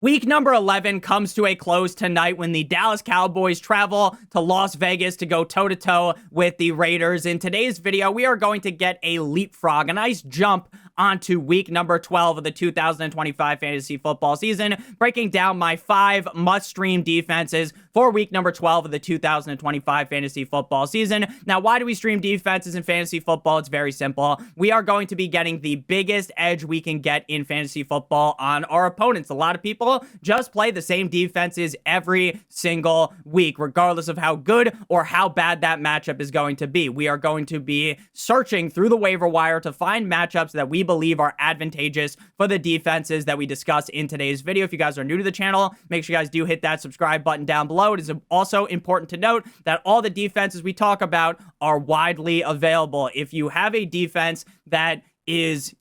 Week number 11 comes to a close tonight when the Dallas Cowboys travel to Las Vegas to go toe-to-toe with the Raiders. In today's video, we are going to get a leapfrog, a nice jump onto week number 12 of the 2025 fantasy football season, breaking down my 5 must-stream defenses for week number 12 of the 2025 fantasy football season. Now, why do we stream defenses in fantasy football? It's very simple. We are going to be getting the biggest edge we can get in fantasy football on our opponents. A lot of people just play the same defenses every single week, regardless of how good or how bad that matchup is going to be. We are going to be searching through the waiver wire to find matchups that we believe are advantageous for the defenses that we discuss in today's video. If you guys are new to the channel, make sure you guys do hit that subscribe button down below. It is also important to note that all the defenses we talk about are widely available. If you have a defense that is,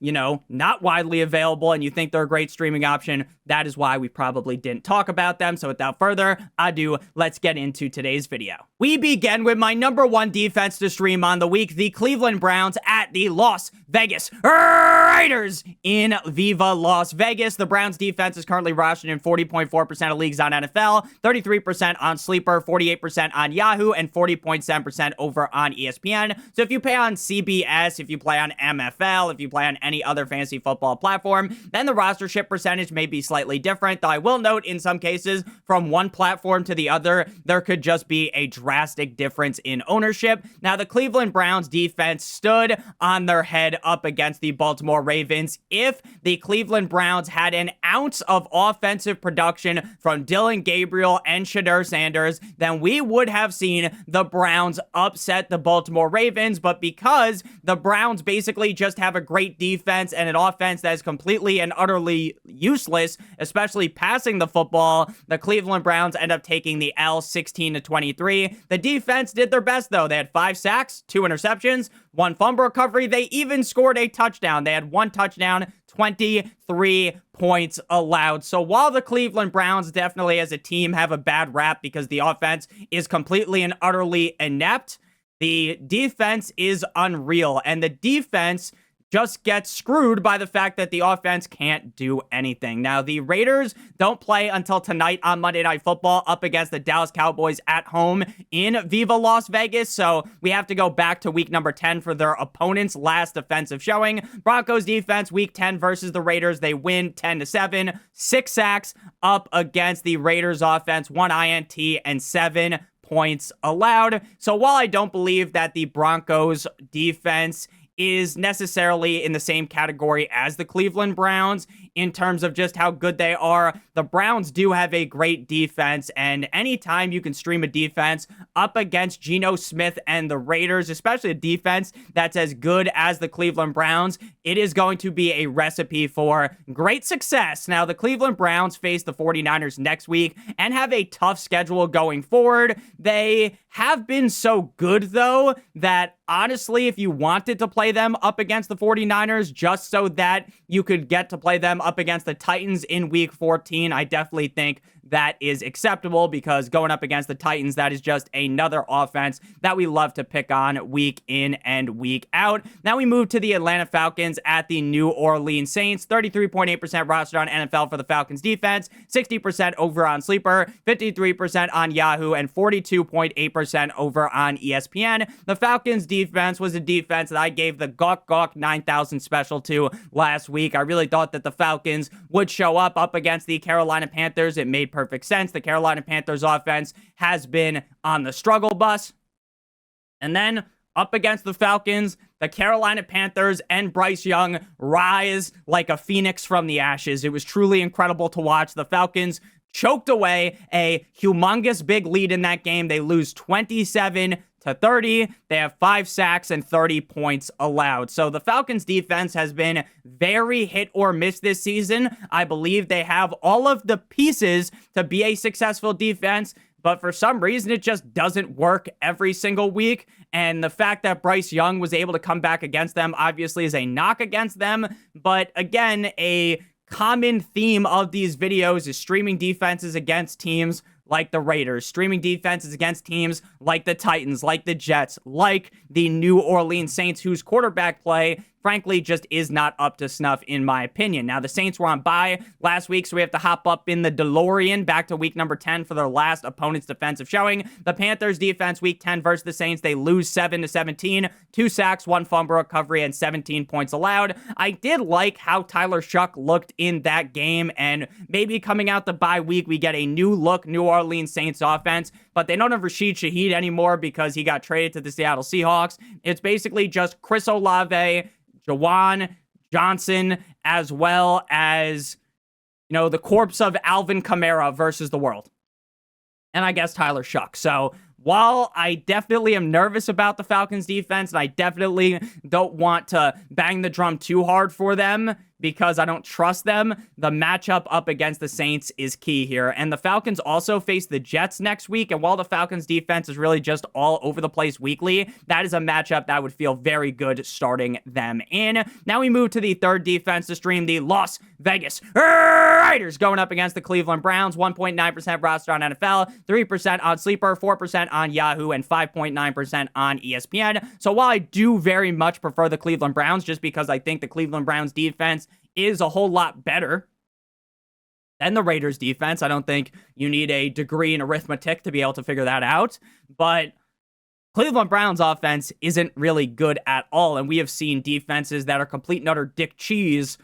not widely available and you think they're a great streaming option, that is why we probably didn't talk about them. So without further ado, let's get into today's video. We begin with my number 1 defense to stream on the week, the Cleveland Browns at the Las Vegas Raiders in Viva Las Vegas. The Browns defense is currently rostered in 40.4% of leagues on NFL, 33% on Sleeper, 48% on Yahoo, and 40.7% over on ESPN. So if you play on CBS, if you play on MFL, if you play on any other fantasy football platform, then the rostership percentage may be slightly different, though I will note in some cases from one platform to the other, there could just be a drastic difference in ownership. Now, the Cleveland Browns defense stood on their head up against the Baltimore Ravens. If the Cleveland Browns had an ounce of offensive production from Dylan Gabriel and Shedeur Sanders, then we would have seen the Browns upset the Baltimore Ravens, but because the Browns basically just have a great defense and an offense that is completely and utterly useless, especially passing the football, the Cleveland Browns end up taking the L 16-23. The defense did their best, though. They had 5 sacks, 2 interceptions, 1 fumble recovery. They even scored a touchdown. They had 1 touchdown, 23 points allowed. So while the Cleveland Browns definitely as a team have a bad rap because the offense is completely and utterly inept, the defense is unreal, and the defense just gets screwed by the fact that the offense can't do anything. Now, the Raiders don't play until tonight on Monday Night Football up against the Dallas Cowboys at home in Viva Las Vegas, so we have to go back to week number 10 for their opponent's last defensive showing. Broncos defense, week 10 versus the Raiders, they win 10-7, 6 sacks up against the Raiders offense, 1 INT, and 7 points allowed. So while I don't believe that the Broncos defense is necessarily in the same category as the Cleveland Browns in terms of just how good they are, the Browns do have a great defense, and anytime you can stream a defense up against Geno Smith and the Raiders, especially a defense that's as good as the Cleveland Browns, it is going to be a recipe for great success. Now, the Cleveland Browns face the 49ers next week and have a tough schedule going forward. They have been so good, though, that honestly, if you wanted to play them up against the 49ers just so that you could get to play them up against the Titans in week 14, I definitely think that is acceptable, because going up against the Titans, that is just another offense that we love to pick on week in and week out. Now we move to the Atlanta Falcons at the New Orleans Saints. 33.8% rostered on NFL for the Falcons defense, 60% over on Sleeper, 53% on Yahoo, and 42.8% over on ESPN. The Falcons defense was a defense that I gave the Gawk Gawk 9000 special to last week. I really thought that the Falcons would show up against the Carolina Panthers. It made perfect sense. The Carolina Panthers offense has been on the struggle bus. And then up against the Falcons, the Carolina Panthers and Bryce Young rise like a phoenix from the ashes. It was truly incredible to watch. The Falcons choked away a humongous big lead in that game. They lose 27-30. They have 5 sacks and 30 points allowed. So the Falcons defense has been very hit or miss this season. I believe they have all of the pieces to be a successful defense, but for some reason it just doesn't work every single week. And the fact that Bryce Young was able to come back against them obviously is a knock against them. But again, a common theme of these videos is streaming defenses against teams like the Raiders, streaming defenses against teams like the Titans, like the Jets, like the New Orleans Saints, whose quarterback play frankly just is not up to snuff in my opinion. Now, the Saints were on bye last week, so we have to hop up in the DeLorean back to week number 10 for their last opponent's defensive showing. The Panthers defense week 10 versus the Saints, they lose 7-17, 2 sacks, 1 fumble recovery, and 17 points allowed. I did like how Tyler Shuck looked in that game, and maybe coming out the bye week, we get a new look New Orleans Saints offense, but they don't have Rashid Shaheed anymore because he got traded to the Seattle Seahawks. It's basically just Chris Olave, Jawan Johnson, as well as, the corpse of Alvin Kamara versus the world. And I guess Tyler Shuck. So while I definitely am nervous about the Falcons defense, and I definitely don't want to bang the drum too hard for them because I don't trust them, the matchup up against the Saints is key here. And the Falcons also face the Jets next week, and while the Falcons defense is really just all over the place weekly, that is a matchup that would feel very good starting them in. Now we move to the third defense to stream, the Las Vegas Raiders going up against the Cleveland Browns. 1.9% roster on NFL, 3% on Sleeper, 4% on Yahoo, and 5.9% on ESPN. So while I do very much prefer the Cleveland Browns, just because I think the Cleveland Browns defense is a whole lot better than the Raiders defense, I don't think you need a degree in arithmetic to be able to figure that out. But Cleveland Browns offense isn't really good at all, and we have seen defenses that are complete and utter dick cheese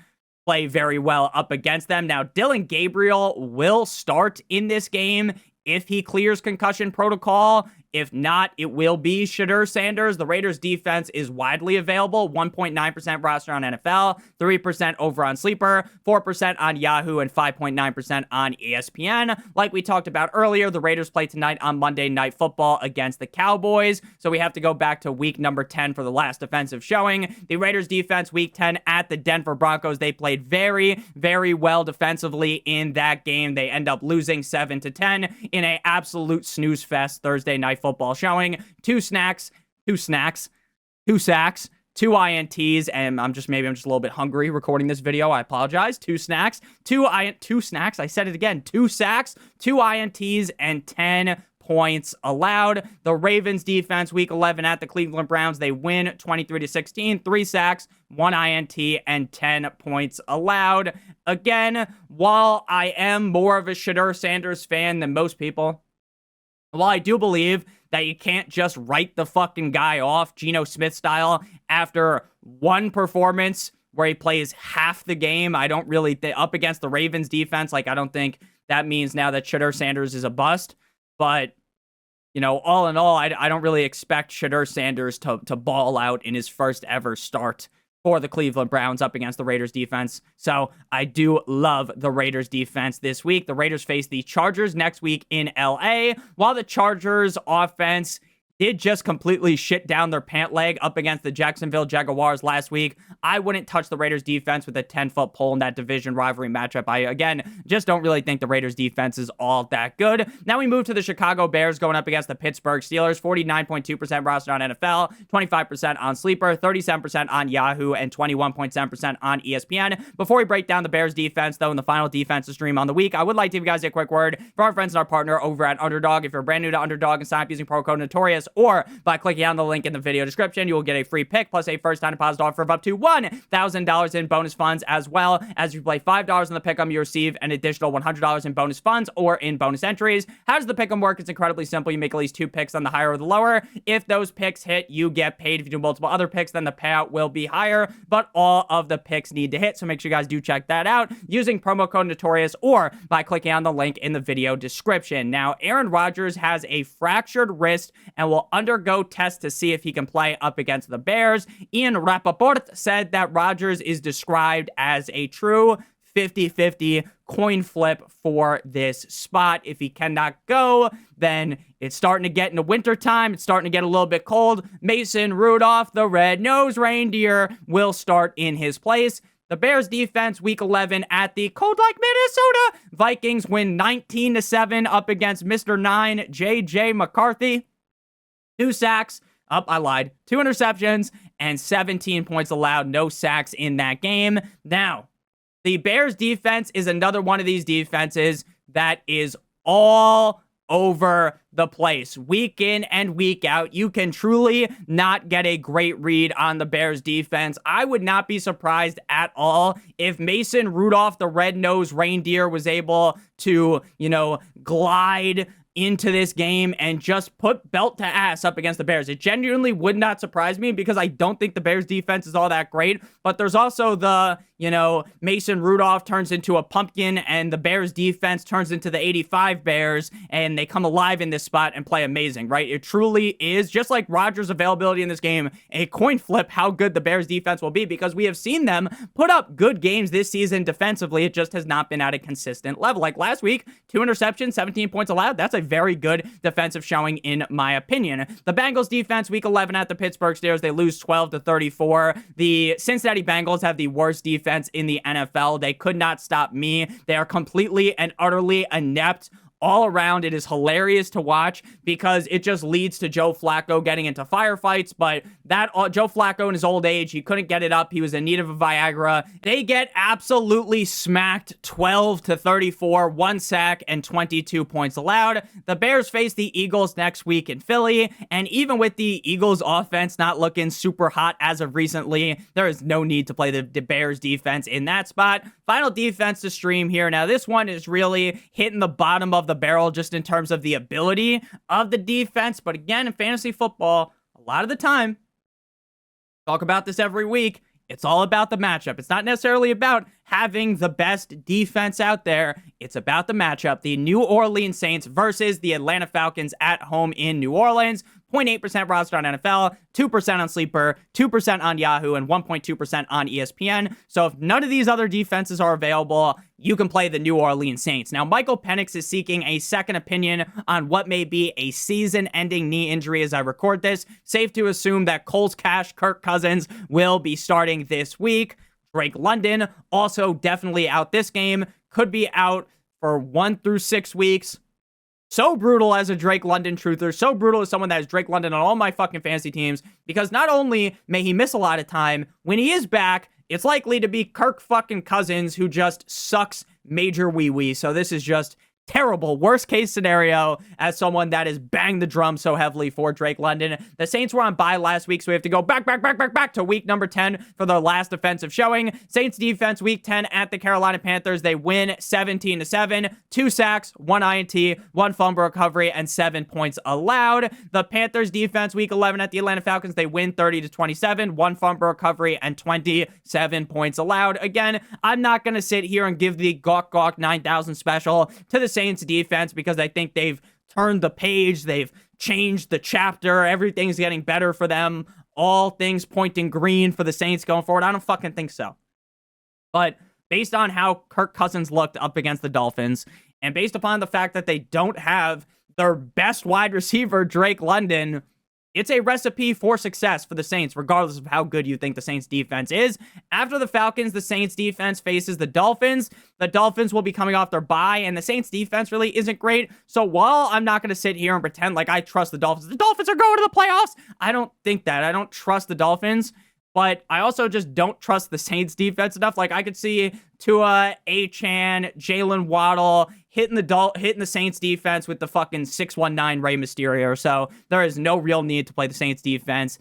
play very well up against them. Now, Dylan Gabriel will start in this game if he clears concussion protocol. If not, it will be Shadur Sanders. The Raiders defense is widely available. 1.9% roster on NFL, 3% over on Sleeper, 4% on Yahoo, and 5.9% on ESPN. Like we talked about earlier, the Raiders play tonight on Monday Night Football against the Cowboys. So we have to go back to week number 10 for the last defensive showing. The Raiders defense week 10 at the Denver Broncos. They played very, very well defensively in that game. They end up losing 7-10 in an absolute snooze fest Thursday Night Football showing. 2 sacks, 2 INTs, and I'm just a little bit hungry recording this video. I apologize. 2 snacks, 2 snacks. I said it again. 2 sacks, 2 INTs, and 10 points allowed. The Ravens defense week 11 at the Cleveland Browns. They win 23-16, 3 sacks, 1 INT, and 10 points allowed. Again, while I am more of a Shadur Sanders fan than most people, while I do believe that you can't just write the fucking guy off Geno Smith style after one performance where he plays half the game, I don't really up against the Ravens defense, I don't think that means now that Shadur Sanders is a bust. But, all in all, I don't really expect Shadur Sanders to ball out in his first ever start for the Cleveland Browns up against the Raiders defense. So I do love the Raiders defense this week. The Raiders face the Chargers next week in LA, while the Chargers offense did just completely shit down their pant leg up against the Jacksonville Jaguars last week. I wouldn't touch the Raiders defense with a 10-foot pole in that division rivalry matchup. I, again, just don't really think the Raiders defense is all that good. Now we move to the Chicago Bears going up against the Pittsburgh Steelers. 49.2% roster on NFL, 25% on Sleeper, 37% on Yahoo, and 21.7% on ESPN. Before we break down the Bears defense, though, in the final defensive stream on the week, I would like to give you guys a quick word from our friends and our partner over at Underdog. If you're brand new to Underdog and sign up using promo code Notorious, or by clicking on the link in the video description, you will get a free pick plus a first-time deposit offer of up to $1,000 in bonus funds, as well as if you play $5 in the pick'em, you receive an additional $100 in bonus funds or in bonus entries. How does the pick'em work? It's incredibly simple. You make at least 2 picks on the higher or the lower. If those picks hit, you get paid. If you do multiple other picks, then the payout will be higher, but all of the picks need to hit, so make sure you guys do check that out using promo code Notorious or by clicking on the link in the video description. Now, Aaron Rodgers has a fractured wrist and will undergo tests to see if he can play up against the Bears. Ian Rappaport said that Rodgers is described as a true 50-50 coin flip for this spot. If he cannot go, then it's starting to get into wintertime. It's starting to get a little bit cold. Mason Rudolph, the red-nosed reindeer, will start in his place. The Bears defense, week 11 at the cold like Minnesota Vikings, win 19-7 up against Mr. 9, J.J. McCarthy. 2 sacks. I lied. 2 interceptions and 17 points allowed. No sacks in that game. Now, the Bears defense is another one of these defenses that is all over the place. Week in and week out, you can truly not get a great read on the Bears defense. I would not be surprised at all if Mason Rudolph, the red-nosed reindeer, was able to, glide into this game and just put belt to ass up against the Bears. It genuinely would not surprise me because I don't think the Bears defense is all that great, but there's also the, Mason Rudolph turns into a pumpkin and the Bears defense turns into the 85 Bears and they come alive in this spot and play amazing, right? It truly is, just like Rodgers' availability in this game, a coin flip how good the Bears defense will be because we have seen them put up good games this season defensively. It just has not been at a consistent level. Like last week, 2 interceptions, 17 points allowed. That's a very good defensive showing in my opinion. The Bengals defense, week 11 at the Pittsburgh Steelers, they lose 12-34. The Cincinnati Bengals have the worst defense in the NFL. They could not stop me. They are completely and utterly inept all around. It is hilarious to watch because it just leads to Joe Flacco getting into firefights, but that Joe Flacco in his old age, he couldn't get it up. He was in need of a Viagra. They get absolutely smacked 12-34, 1 sack and 22 points allowed. The Bears face the Eagles next week in Philly, and even with the Eagles offense not looking super hot as of recently, there is no need to play the Bears defense in that spot. Final defense to stream here. Now, this one is really hitting the bottom of the barrel just in terms of the ability of the defense. But again, in fantasy football, a lot of the time, talk about this every week, it's all about the matchup. It's not necessarily about having the best defense out there. It's about the matchup. The New Orleans Saints versus the Atlanta Falcons at home in New Orleans. 0.8% roster on NFL, 2% on Sleeper, 2% on Yahoo, and 1.2% on ESPN. So if none of these other defenses are available, you can play the New Orleans Saints. Now, Michael Penix is seeking a second opinion on what may be a season-ending knee injury as I record this. Safe to assume that Cole's Cash, Kirk Cousins will be starting this week. Drake London also definitely out this game. Could be out for 1 through 6 weeks. So brutal as a Drake London truther, so brutal as someone that has Drake London on all my fucking fantasy teams, because not only may he miss a lot of time, when he is back, it's likely to be Kirk fucking Cousins, who just sucks major wee-wee. So this is just terrible, worst case scenario as someone that has banged the drum so heavily for Drake London. The Saints were on bye last week, so we have to go back to week number 10 for their last defensive showing. Saints defense week 10 at the Carolina Panthers. They win 17-7, 2 sacks, 1 INT, 1 fumble recovery, and 7 points allowed. The Panthers defense week 11 at the Atlanta Falcons. They win 30-27, 1 fumble recovery, and 27 points allowed. Again, I'm not going to sit here and give the Gawk 9000 special to the Saints defense because I think they've turned the page, they've changed the chapter, everything's getting better for them, all things pointing green for the Saints going forward. I don't fucking think so. But based on how Kirk Cousins looked up against the Dolphins, and based upon the fact that they don't have their best wide receiver, Drake London, it's a recipe for success for the Saints, regardless of how good you think the Saints defense is. After the Falcons, the Saints defense faces the Dolphins. The Dolphins will be coming off their bye, and the Saints defense really isn't great. So while I'm not going to sit here and pretend like I trust the Dolphins are going to the playoffs. I don't think that. I don't trust the Dolphins. But I also just don't trust the Saints defense enough. Like, I could see Tua, Achane, Jalen Waddle hitting the Saints defense with the fucking 619 Rey Mysterio. So there is no real need to play the Saints defense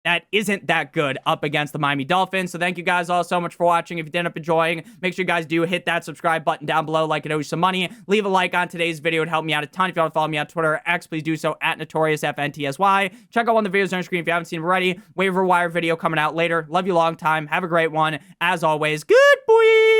that isn't that good up against the Miami Dolphins. So thank you guys all so much for watching. If you did end up enjoying, make sure you guys do hit that subscribe button down below like it owes you some money. Leave a like on today's video. It would help me out a ton. If you want to follow me on Twitter or X, please do so at NotoriousFantasy. Check out one of the videos on your screen if you haven't seen them already. Waiver wire video coming out later. Love you long time. Have a great one. As always, good boy.